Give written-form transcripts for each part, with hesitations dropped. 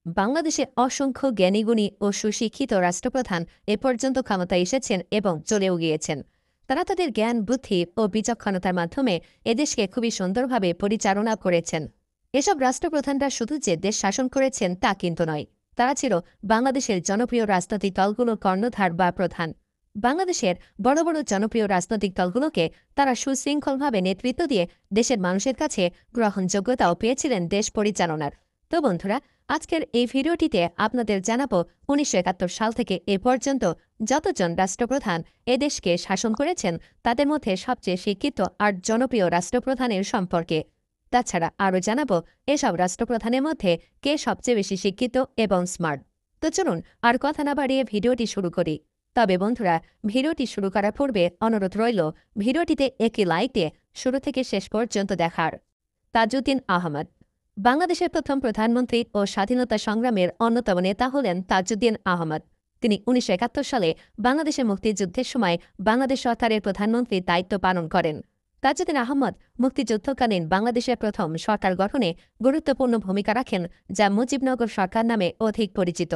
বাংলাদেশে অসংখ্য জ্ঞানীগুণী ও সুশিক্ষিত রাষ্ট্রপ্রধান এ পর্যন্ত ক্ষমতায় এসেছেন এবং চলেও গিয়েছেন। তারা তাদের জ্ঞান, বুদ্ধি ও বিচক্ষণতার মাধ্যমে এদেশকে খুবই সুন্দরভাবে পরিচালনা করেছেন। এসব রাষ্ট্রপ্রধানরা শুধু যে দেশ শাসন করেছেন তা কিন্তু নয়, তারা ছিল বাংলাদেশের জনপ্রিয় রাজনৈতিক দলগুলোর কর্ণধার বা প্রধান। বাংলাদেশের বড় বড় জনপ্রিয় রাজনৈতিক দলগুলোকে তারা সুশৃঙ্খলভাবে নেতৃত্ব দিয়ে দেশের মানুষের কাছে গ্রহণযোগ্যতাও পেয়েছিলেন দেশ পরিচালনার। তো বন্ধুরা, আজকের এই ভিডিওটিতে আপনাদের জানাবো ১৯৭১ সাল থেকে এ পর্যন্ত যতজন রাষ্ট্রপ্রধান এদেশকে শাসন করেছেন তাদের মধ্যে সবচেয়ে শিক্ষিত আর জনপ্রিয় রাষ্ট্রপ্রধানের সম্পর্কে। তাছাড়া আরও জানাবো এসব রাষ্ট্রপ্রধানের মধ্যে কে সবচেয়ে বেশি শিক্ষিত এবং স্মার্ট। তো চলুন আর কথা না বাড়িয়ে ভিডিওটি শুরু করি। তবে বন্ধুরা, ভিডিওটি শুরু করার পূর্বে অনুরোধ রইল ভিডিওটিতে একটি লাইক দিয়ে শুরু থেকে শেষ পর্যন্ত দেখার। তাজউদ্দিন আহমদ বাংলাদেশের প্রথম প্রধানমন্ত্রী ও স্বাধীনতা সংগ্রামের অন্যতম নেতা হলেন তাজউদ্দিন আহমদ। তিনি ১৯৭১ সালে বাংলাদেশের মুক্তিযুদ্ধের সময় বাংলাদেশ সরকারের প্রধানমন্ত্রীর দায়িত্ব পালন করেন। তাজউদ্দিন আহমদ মুক্তিযুদ্ধকালীন বাংলাদেশের প্রথম সরকার গঠনে গুরুত্বপূর্ণ ভূমিকা রাখেন, যা মুজিবনগর সরকার নামে অধিক পরিচিত।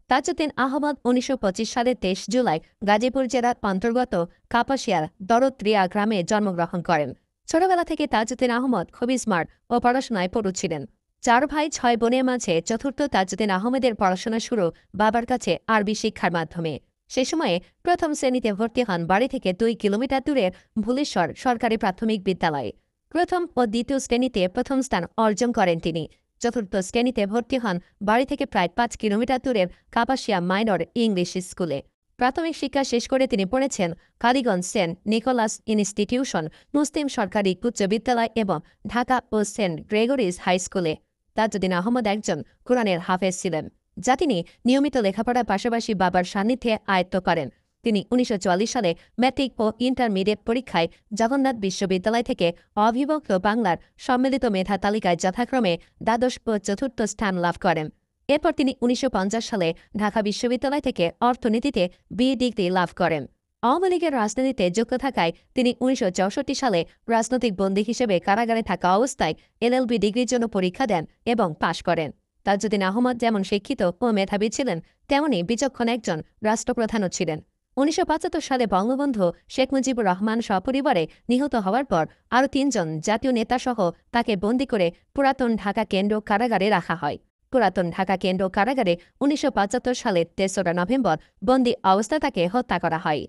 তাজউদ্দিন আহমদ ১৯২৫ সালের ২৩ জুলাই গাজীপুর জেলার অন্তর্গত কাপাসিয়ার দরদরিয়া গ্রামে জন্মগ্রহণ করেন। ছোটবেলা থেকে তাজউদ্দিন আহমদ খুবই স্মার্ট ও পড়াশোনায় পটু ছিলেন। ৪ ভাই ৬ বোনের মাঝে চতুর্থ তাজউদ্দিন আহমেদের পড়াশোনা শুরু বাবার কাছে আরবি শিক্ষার মাধ্যমে। সে সময়ে প্রথম শ্রেণীতে ভর্তি হন বাড়ি থেকে ২ কিলোমিটার দূরের ভুলেশ্বর সরকারি প্রাথমিক বিদ্যালয়ে। প্রথম ও দ্বিতীয় শ্রেণীতে প্রথম স্থান অর্জন করেন তিনি। চতুর্থ শ্রেণীতে ভর্তি হন বাড়ি থেকে প্রায় ৫ কিলোমিটার দূরের কাপাসিয়া মাইনর ইংলিশ স্কুলে। প্রাথমিক শিক্ষা শেষ করে তিনি পড়েছেন কালীগঞ্জ সেন্ট নিকোলাস ইনস্টিটিউশন, মুসলিম সরকারি উচ্চ বিদ্যালয় এবং ঢাকা ও সেন্ট গ্রেগরিজ হাই স্কুলে। তাজউদ্দিন আহমদ একজন কোরআনের হাফেজ ছিলেন, যা তিনি নিয়মিত লেখাপড়ার পাশাপাশি বাবার সান্নিধ্যে আয়ত্ত করেন। তিনি ১৯৪৪ সালে ম্যাট্রিক ও ইন্টারমিডিয়েট পরীক্ষায় জগন্নাথ বিশ্ববিদ্যালয় থেকে অবিভক্ত বাংলার সম্মিলিত মেধা তালিকায় যথাক্রমে দ্বাদশ ও চতুর্থ স্থান লাভ করেন। এরপর তিনি ১৯৫০ সালে ঢাকা বিশ্ববিদ্যালয় থেকে অর্থনীতিতে বিএ ডিগ্রি লাভ করেন। আওয়ামী লীগের রাজনীতিতে যুক্ত থাকায় তিনি ১৯৬৪ সালে রাজনৈতিক বন্দী হিসেবে কারাগারে থাকা অবস্থায় এলএলবি ডিগ্রির জন্য পরীক্ষা দেন এবং পাশ করেন। তাজউদ্দিন আহমদ যেমন শিক্ষিত ও মেধাবী ছিলেন, তেমনি বিচক্ষণ একজন রাষ্ট্রপ্রধানও ছিলেন। ১৯৭৫ সালে বঙ্গবন্ধু শেখ মুজিবুর রহমান সপরিবারে নিহত হওয়ার পর আরও ৩ জন জাতীয় নেতাসহ তাকে বন্দী করে পুরাতন ঢাকা কেন্দ্র কারাগারে রাখা হয়। পুরাতন ঢাকা কেন্দ্র কারাগারে ১৯৭৫ সালের ৩রা নভেম্বর বন্দী অবস্থায় তাকে হত্যা করা হয়।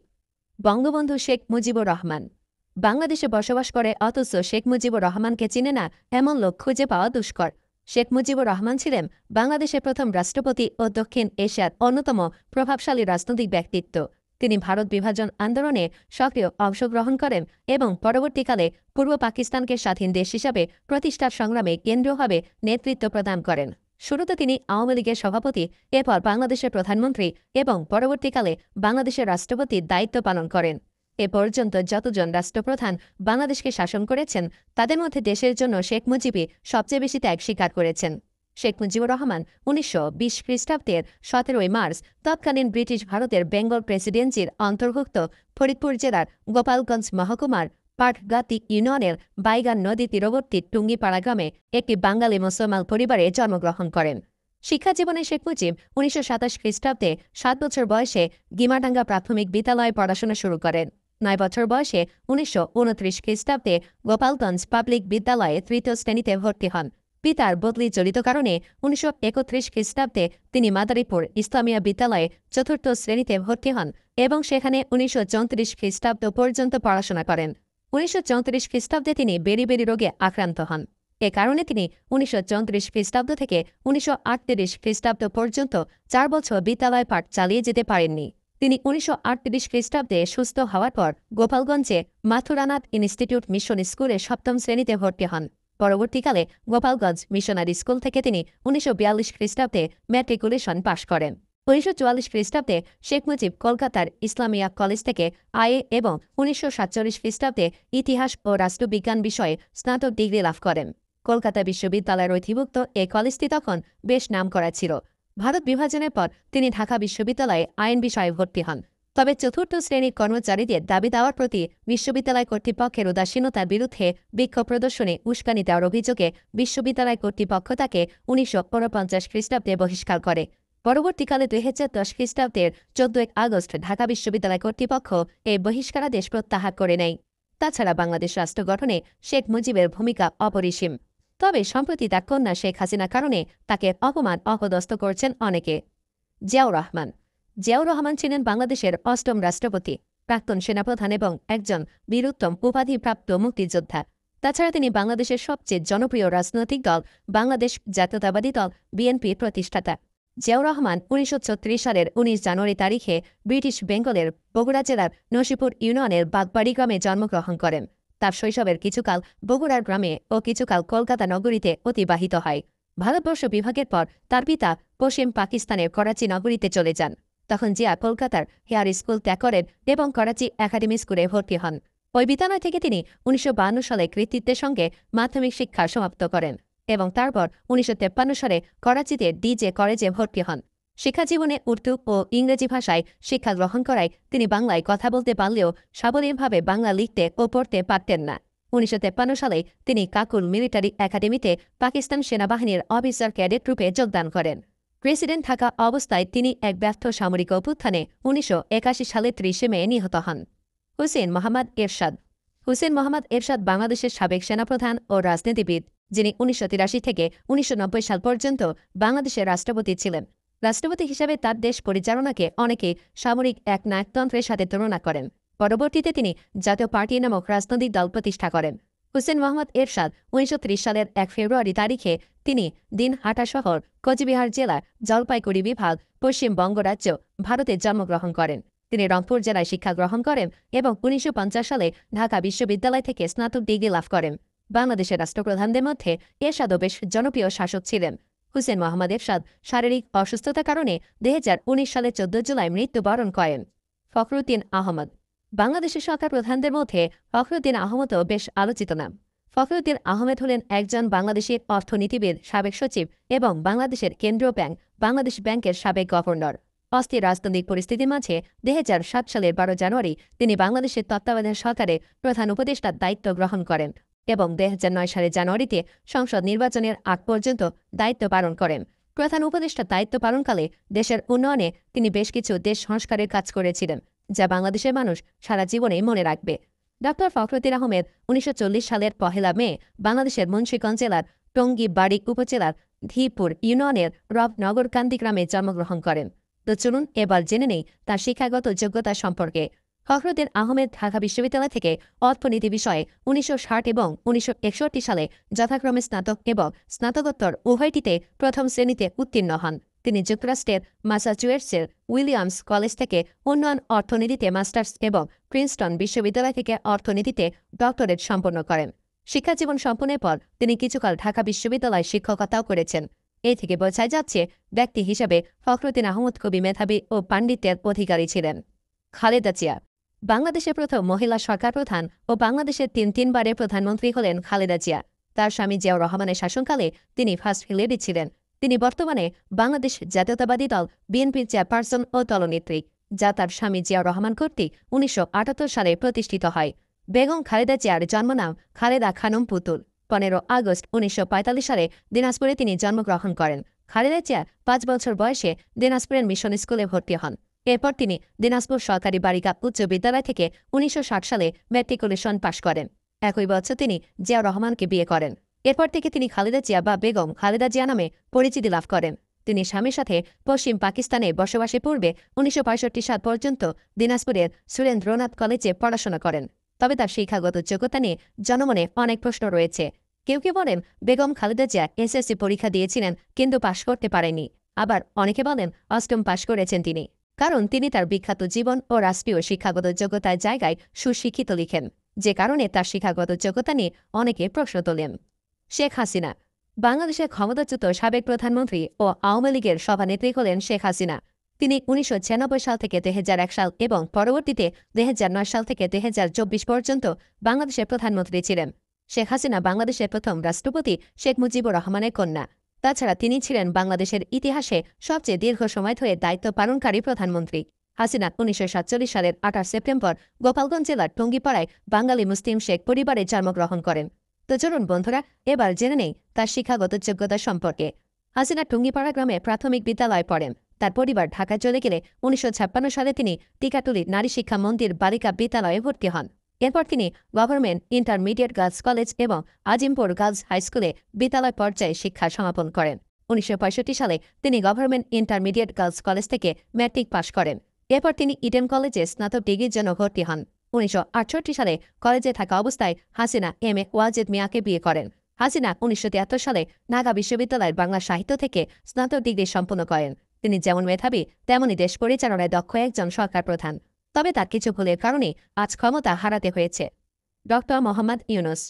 বঙ্গবন্ধু শেখ মুজিবুর রহমান বাংলাদেশে বসবাস করে অথচ শেখ মুজিবুর রহমানকে চিনে না এমন লোক খুঁজে পাওয়া দুষ্কর। শেখ মুজিবুর রহমান ছিলেন বাংলাদেশের প্রথম রাষ্ট্রপতি ও দক্ষিণ এশিয়ার অন্যতম প্রভাবশালী রাজনৈতিক ব্যক্তিত্ব। তিনি ভারত বিভাজন আন্দোলনে সক্রিয় অংশগ্রহণ করেন এবং পরবর্তীকালে পূর্ব পাকিস্তানকে স্বাধীন দেশ হিসাবে প্রতিষ্ঠার সংগ্রামে কেন্দ্রীয়ভাবে নেতৃত্ব প্রদান করেন। শুরুতে তিনি আওয়ামী লীগের সভাপতি, এরপর বাংলাদেশের প্রধানমন্ত্রী এবং পরবর্তীকালে বাংলাদেশের রাষ্ট্রপতির দায়িত্ব পালন করেন। এ পর্যন্ত যতজন রাষ্ট্রপ্রধান বাংলাদেশকে শাসন করেছেন তাদের মধ্যে দেশের জন্য শেখ মুজিবই সবচেয়ে বেশি ত্যাগ স্বীকার করেছেন। শেখ মুজিবুর রহমান ১৯২০ খ্রিস্টাব্দের ১৭ই মার্চ তৎকালীন ব্রিটিশ ভারতের বেঙ্গল প্রেসিডেন্সির অন্তর্ভুক্ত ফরিদপুর জেলার গোপালগঞ্জ মহকুমার পাটগাতি ইউনিয়নের বাইগান নদী তীরবর্তী টুঙ্গিপাড়া গ্রামে একটি বাঙালি মুসলমান পরিবারে জন্মগ্রহণ করেন। শিক্ষাজীবনে শেখ মুজিব ১৯২৭ খ্রিস্টাব্দে ৭ বছর বয়সে গিমাডাঙ্গা প্রাথমিক বিদ্যালয়ে পড়াশোনা শুরু করেন। ৯ বছর বয়সে ১৯২৯ খ্রিস্টাব্দে গোপালগঞ্জ পাবলিক বিদ্যালয়ে ৩য় শ্রেণীতে ভর্তি হন। পিতার বদলি জড়িত কারণে ১৯৩১ খ্রিস্টাব্দে তিনি মাদারীপুর ইসলামিয়া বিদ্যালয়ে ৪র্থ শ্রেণীতে ভর্তি হন এবং সেখানে ১৯৩৪ খ্রিস্টাব্দ পর্যন্ত পড়াশোনা করেন। ১৯৩৪ খ্রিস্টাব্দে তিনি বেরি রোগে আক্রান্ত হন। এ কারণে তিনি ১৯৩৪ খ্রিস্টাব্দ থেকে ১৯৩৮ খ্রিস্টাব্দ পর্যন্ত ৪ বছর বিদ্যালয় পাঠ চালিয়ে যেতে পারেননি। তিনি ১৯৩৮ খ্রিস্টাব্দে সুস্থ হওয়ার পর গোপালগঞ্জে মাথুরানাথ ইনস্টিটিউট মিশন স্কুলে ৭ম শ্রেণীতে ভর্তি হন। পরবর্তীকালে গোপালগঞ্জ মিশনারি স্কুল থেকে তিনি ১৯৪২ খ্রিস্টাব্দে ম্যাট্রিকুলেশন পাশ করেন। ১৯৪৪ খ্রিস্টাব্দে শেখ মুজিব কলকাতার ইসলামিয়া কলেজ থেকে আইএ এবং ১৯৪৭ খ্রিস্টাব্দে ইতিহাস ও রাষ্ট্রবিজ্ঞান বিষয়ে স্নাতক ডিগ্রি লাভ করেন। কলকাতা বিশ্ববিদ্যালয়ের অধিভুক্ত এ কলেজটি তখন বেশ নামকরা ছিল। ভারত বিভাজনের পর তিনি ঢাকা বিশ্ববিদ্যালয়ে আইন বিষয়ে ভর্তি হন। তবে চতুর্থ শ্রেণীর কর্মচারীদের দাবি দেওয়ার প্রতি বিশ্ববিদ্যালয় কর্তৃপক্ষের উদাসীনতার বিরুদ্ধে বিক্ষোভ প্রদর্শনে উস্কানি দেওয়ার অভিযোগে বিশ্ববিদ্যালয় কর্তৃপক্ষ তাকে ১৯৪৯ খ্রিস্টাব্দে বহিষ্কার করে। পরবর্তীকালে ২০১০ খ্রিস্টাব্দের ১৪ আগস্ট ঢাকা বিশ্ববিদ্যালয় কর্তৃপক্ষ এই বহিষ্কারাদেশ প্রত্যাহার করে নেয়। তাছাড়া বাংলাদেশ রাষ্ট্র গঠনে শেখ মুজিবের ভূমিকা অপরিসীম। তবে সম্প্রতি তার কন্যা শেখ হাসিনার কারণে তাকে অপমান অপদস্থ করছেন অনেকে। জিয়াউর রহমান ছিলেন বাংলাদেশের ৮ম রাষ্ট্রপতি, প্রাক্তন সেনাপ্রধান এবং একজন বীরোত্তম উপাধিপ্রাপ্ত মুক্তিযোদ্ধা। তাছাড়া তিনি বাংলাদেশের সবচেয়ে জনপ্রিয় রাজনৈতিক দল বাংলাদেশ জাতীয়তাবাদী দল বিএনপির প্রতিষ্ঠাতা। জিয়াউর রহমান ১৯৩৬ সালের ১৯ জানুয়ারি তারিখে ব্রিটিশ বেঙ্গলের বগুড়া জেলার নসিপুর ইউনিয়নের বাগবাড়ি গ্রামে জন্মগ্রহণ করেন। তার শৈশবের কিছুকাল বগুড়ার গ্রামে ও কিছুকাল কলকাতা নগরীতে অতিবাহিত হয়। ভারতবর্ষ বিভাগের পর তার পিতা পশ্চিম পাকিস্তানের করাচি নগরীতে চলে যান। তখন জিয়া কলকাতার হেয়ার স্কুল ত্যাগ করেন এবং করাচি একাডেমি স্কুলে ভর্তি হন। ওই বিদ্যালয় থেকে তিনি ১৯৫২ সালে কৃতিত্বের সঙ্গে মাধ্যমিক শিক্ষা সমাপ্ত করেন এবং তারপর ১৯৫৩ সালে করাচিতে ডিজে কলেজে ভর্তি হন। শিক্ষাজীবনে উর্দু ও ইংরেজি ভাষায় শিক্ষা গ্রহণ করায় তিনি বাংলায় কথা বলতে পারলেও সাবলীলভাবে বাংলা লিখতে ও পড়তে পারতেন না। ১৯৫৩ সালে তিনি কাকুল মিলিটারি একাডেমিতে পাকিস্তান সেনাবাহিনীর অফিসার ক্যাডেট রূপে যোগদান করেন। প্রেসিডেন্ট থাকা অবস্থায় তিনি এক ব্যর্থ সামরিক অভ্যুত্থানে ১৯৮১ সালের ৩০ মে নিহত হন। হুসেন মোহাম্মদ এরশাদ বাংলাদেশের সাবেক সেনাপ্রধান ও রাজনীতিবিদ, যিনি ১৯৮৩ থেকে ১৯৯০ সাল পর্যন্ত বাংলাদেশের রাষ্ট্রপতি ছিলেন। রাষ্ট্রপতি হিসেবে তার দেশ পরিচালনাকে অনেকে সামরিক এক নায়কতন্ত্রের সাথে তুলনা করেন। পরবর্তীতে তিনি জাতীয় পার্টি নামক রাজনৈতিক দল প্রতিষ্ঠা করেন। হুসেন মোহাম্মদ এরশাদ ১৯৩০ সালের ১ ফেব্রুয়ারি তারিখে তিনি দিনহাটা শহর, কোচবিহার জেলা, জলপাইগুড়ি বিভাগ, পশ্চিমবঙ্গ রাজ্য, ভারতে জন্মগ্রহণ করেন। তিনি রংপুর জেলায় শিক্ষা গ্রহণ করেন এবং ১৯৫০ সালে ঢাকা বিশ্ববিদ্যালয় থেকে স্নাতক ডিগ্রি লাভ করেন। বাংলাদেশের রাষ্ট্রপ্রধানদের মধ্যে এরশাদও বেশ জনপ্রিয় শাসক ছিলেন। হুসেন মোহাম্মদ এরশাদ শারীরিক অসুস্থতার কারণে ২০১৯ সালের ১৪ জুলাই মৃত্যুবরণ করেন। ফখরুদ্দীন আহমদ বাংলাদেশের সরকার প্রধানদের মধ্যে ফখরুদ্দীন আহমদও বেশ আলোচিত নাম। ফখরুদ্দীন আহমেদ হলেন একজন বাংলাদেশের অর্থনীতিবিদ, সাবেক সচিব এবং বাংলাদেশের কেন্দ্রীয় ব্যাংক বাংলাদেশ ব্যাংকের সাবেক গভর্নর। অস্থির রাজনৈতিক পরিস্থিতির মাঝে ২০০৭ সালের ১২ জানুয়ারি তিনি বাংলাদেশের তত্ত্বাবধায়ক সরকারে প্রধান উপদেষ্টার দায়িত্ব গ্রহণ করেন এবং ২০০৯ সালের জানুয়ারিতে সংসদ নির্বাচনের আগ পর্যন্ত দায়িত্ব পালন করেন। প্রধান উপদেষ্টার দায়িত্ব পালনকালে দেশের উন্নয়নে তিনি বেশ কিছু দেশ সংস্কারের কাজ করেছিলেন, যা বাংলাদেশের মানুষ সারা জীবনেই মনে রাখবে। ড ফখরুদ্দীন আহমেদ ১৯৪০ সালের ১ মে বাংলাদেশের মুন্সিগঞ্জ জেলার টঙ্গীবাড়ি উপজেলার ধীপুর ইউনিয়নের রবনগরকান্দি গ্রামে জন্মগ্রহণ করেন। তো চলুন এবার জেনে নেই তার শিক্ষাগত যোগ্যতা সম্পর্কে। ফখরুদ্দীন আহমেদ ঢাকা বিশ্ববিদ্যালয় থেকে অর্থনীতি বিষয়ে ১৯৬০ এবং ১৯৬১ সালে যথাক্রমে স্নাতক এবং স্নাতকোত্তর উভয়টিতে প্রথম শ্রেণীতে উত্তীর্ণ হন। তিনি যুক্তরাষ্ট্রের ম্যাসাচুসেটসের উইলিয়ামস কলেজ থেকে উন্নয়ন অর্থনীতিতে মাস্টার্স এবং প্রিন্সটন বিশ্ববিদ্যালয় থেকে অর্থনীতিতে ডক্টরেট সম্পন্ন করেন। শিক্ষাজীবন সম্পন্নের পর তিনি কিছুকাল ঢাকা বিশ্ববিদ্যালয়ে শিক্ষকতাও করেছেন। এই থেকে বোঝা যাচ্ছে ব্যক্তি হিসাবে ফখরুদ্দীন আহমদ খুবই মেধাবী ও পাণ্ডিত্যের অধিকারী ছিলেন। খালেদা জিয়া বাংলাদেশের প্রথম মহিলা সরকার প্রধান ও বাংলাদেশের তিনবারের প্রধানমন্ত্রী হলেন খালেদা জিয়া। তার স্বামী জিয়াউর রহমানের শাসনকালে তিনি ফার্স্ট লেডি ছিলেন। তিনি বর্তমানে বাংলাদেশ জাতীয়তাবাদী দল বিএনপির চেয়ারপারসন ও দলনেত্রী, যা তার স্বামী জিয়াউর রহমান কর্তৃক ১৯৭৮ সালে প্রতিষ্ঠিত হয়। বেগম খালেদা জিয়ার জন্মনাম খালেদা খানম পুতুল। ১৫ আগস্ট ১৯৪৫ সালে দিনাজপুরে তিনি জন্মগ্রহণ করেন। খালেদা জিয়া ৫ বছর বয়সে দিনাজপুরের মিশন স্কুলে ভর্তি হন। এরপর তিনি দিনাজপুর সরকারি বালিকা উচ্চ বিদ্যালয় থেকে ১৯৬০ সালে ম্যাট্রিকুলেশন পাশ করেন। একই বছর তিনি জিয়াউর রহমানকে বিয়ে করেন। এরপর থেকে তিনি খালেদা জিয়া বা বেগম খালেদা জিয়া নামে পরিচিতি লাভ করেন। তিনি স্বামীর সাথে পশ্চিম পাকিস্তানে বসবাসের পূর্বে ১৯৬৫ সাল পর্যন্ত দিনাজপুরের সুরেন্দ্রনাথ কলেজে পড়াশোনা করেন। তবে তার শিক্ষাগত যোগ্যতা নিয়ে জনমনে অনেক প্রশ্ন রয়েছে। কেউ কেউ বলেন বেগম খালেদা জিয়া এসএসসি পরীক্ষা দিয়েছিলেন কিন্তু পাশ করতে পারেননি। আবার অনেকে বলেন অষ্টম পাশ করেছেন তিনি, কারণ তিনি তার বিখ্যাত জীবন ও রাষ্ট্রীয় শিক্ষাগত যোগ্যতার জায়গায় সুশিক্ষিত লিখেন, যে কারণে তার শিক্ষাগত যোগ্যতা নিয়ে অনেকে প্রশ্ন তোলেন। শেখ হাসিনা বাংলাদেশের ক্ষমতাচ্যুত সাবেক প্রধানমন্ত্রী ও আওয়ামী লীগের সভানেত্রী হলেন শেখ হাসিনা। তিনি ১৯৯৬ সাল থেকে ২০০১ সাল এবং পরবর্তীতে ২০০৯ সাল থেকে ২০২৪ পর্যন্ত বাংলাদেশের প্রধানমন্ত্রী ছিলেন। শেখ হাসিনা বাংলাদেশের প্রথম রাষ্ট্রপতি শেখ মুজিবুর রহমানের কন্যা। তাছাড়া তিনি ছিলেন বাংলাদেশের ইতিহাসে সবচেয়ে দীর্ঘ সময় ধরে দায়িত্ব পালনকারী প্রধানমন্ত্রী। হাসিনা 1947 সালের 28 সেপ্টেম্বর গোপালগঞ্জ জেলার টঙ্গীপাড়ায় বাঙালি মুসলিম শেখ পরিবারে জন্মগ্রহণ করেন। তো চলুন বন্ধুরা, এবার জেনে নেই তার শিক্ষাগত যোগ্যতা সম্পর্কে। হাসিনা টঙ্গীপাড়া গ্রামে প্রাথমিক বিদ্যালয়ে পড়েন। তার পরিবার ঢাকায় চলে গেলে 1956 সালে তিনি টিকাটুলি নারী শিক্ষা মন্দির বালিকা বিদ্যালয়ে ভর্তি হন। এরপর তিনি গভর্নমেন্ট ইন্টারমিডিয়েট গার্লস কলেজ এবং আজিমপুর গার্লস হাই স্কুলে বিদ্যালয় পর্যায়ে শিক্ষা সমাপন করেন। 1965 সালে তিনি গভর্নমেন্ট ইন্টারমিডিয়েট গার্লস কলেজ থেকে ম্যাট্রিক পাশ করেন। এরপর তিনি ইডেন কলেজে স্নাতক ডিগ্রির জন্য ভর্তি হন। 1968 সালে কলেজে থাকা অবস্থায় হাসিনা এম.এ. ওয়াজেদ মিয়াকে বিয়ে করেন। হাসিনা 1973 সালে ঢাকা বিশ্ববিদ্যালয়ের বাংলা সাহিত্য থেকে স্নাতক ডিগ্রি সম্পন্ন করেন। তিনি যেমন মেধাবী তেমনই দেশ পরিচালনায় দক্ষ একজন সরকার প্রধান। তবে তার কিছু ভুলের কারণে আজ ক্ষমতা হারাতে হয়েছে। ড. মোহাম্মদ ইউনূস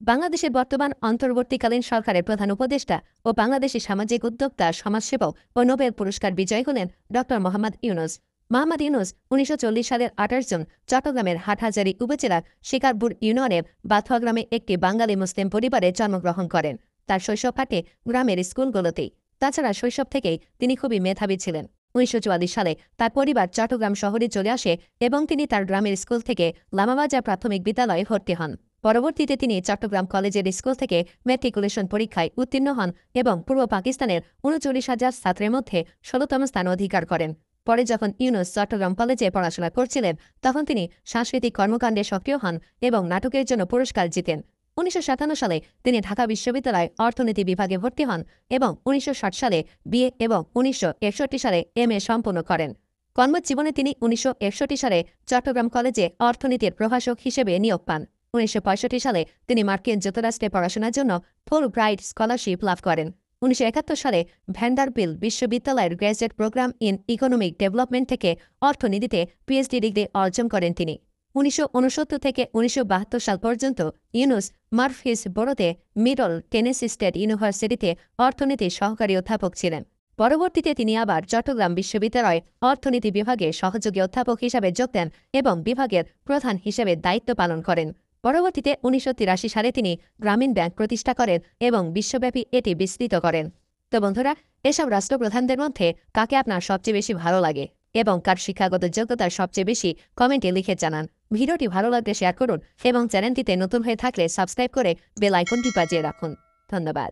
বাংলাদেশের বর্তমান অন্তর্বর্তীকালীন সরকারের প্রধান উপদেষ্টা ও বাংলাদেশি সামাজিক উদ্যোক্তা, সমাজসেবক ও নোবেল পুরস্কার বিজয়ী হলেন ড. মোহাম্মদ ইউনূস। মোহাম্মদ ইউনূস 1940 সালের 28 জুন চট্টগ্রামের হাটহাজারী উপজেলার শিকারপুর ইউনিয়নের বাথুয়া গ্রামে একটি বাঙালি মুসলিম পরিবারে জন্মগ্রহণ করেন। তার শৈশব কাটে গ্রামের স্কুলগুলোতেই। তাছাড়া শৈশব থেকেই তিনি খুবই মেধাবী ছিলেন। 1944 সালে তার পরিবার চট্টগ্রাম শহরে চলে আসে এবং তিনি তার গ্রামের স্কুল থেকে লামাবাজার প্রাথমিক বিদ্যালয়ে ভর্তি হন। পরবর্তীতে তিনি চট্টগ্রাম কলেজের স্কুল থেকে ম্যাট্রিকুলেশন পরীক্ষায় উত্তীর্ণ হন এবং পূর্ব পাকিস্তানের 39,000 ছাত্রের মধ্যে 16তম স্থান অধিকার করেন। পরে যখন ইউনূস চট্টগ্রাম কলেজে পড়াশোনা করছিলেন, তখন তিনি সাংস্কৃতিক কর্মকাণ্ডে সক্রিয় হন এবং নাটকের জন্য পুরস্কার জিতেন। 1957 সালে তিনি ঢাকা বিশ্ববিদ্যালয়ে অর্থনীতি বিভাগে ভর্তি হন এবং 1960 সালে বিএ এবং 1961 সালে এম.এ. সম্পন্ন করেন। কর্মজীবনে তিনি 1961 সালে চট্টগ্রাম কলেজে অর্থনীতির প্রভাষক হিসেবে নিয়োগ পান। 1965 সালে তিনি মার্কিন যুক্তরাষ্ট্রে পড়াশোনার জন্য ফুল ব্রাইট স্কলারশিপ লাভ করেন। 1971 সালে ভ্যান্ডারবিল্ট বিশ্ববিদ্যালয়ের graduate programme in economic development থেকে অর্থনীতিতে পিএইচডি ডিগ্রি অর্জন করেন তিনি। 1969 থেকে 1972 সাল পর্যন্ত ইউনূস মারফিসবোরোতে মিডল টেনেসি স্টেট ইউনিভার্সিটিতে অর্থনীতির সহকারী অধ্যাপক ছিলেন। পরবর্তীতে তিনি আবার চট্টগ্রাম বিশ্ববিদ্যালয়ে অর্থনীতি বিভাগে সহযোগী অধ্যাপক হিসাবে যোগ দেন এবং বিভাগের প্রধান হিসেবে দায়িত্ব পালন করেন। পরবর্তীতে 1983 সালে তিনি গ্রামীণ ব্যাংক প্রতিষ্ঠা করেন এবং বিশ্বব্যাপী এটি বিস্তৃত করেন। তো বন্ধুরা, এসব রাষ্ট্রপ্রধানদের মধ্যে কাকে আপনার সবচেয়ে বেশি ভালো লাগে এবং কার শিক্ষাগত যোগ্যতার সবচেয়ে বেশি কমেন্টে লিখে জানান। ভিডিওটি ভালো লাগলে শেয়ার করুন এবং চ্যানেলটিতে নতুন হয়ে থাকলে সাবস্ক্রাইব করে বেল আইকনটি বাজিয়ে রাখুন। ধন্যবাদ।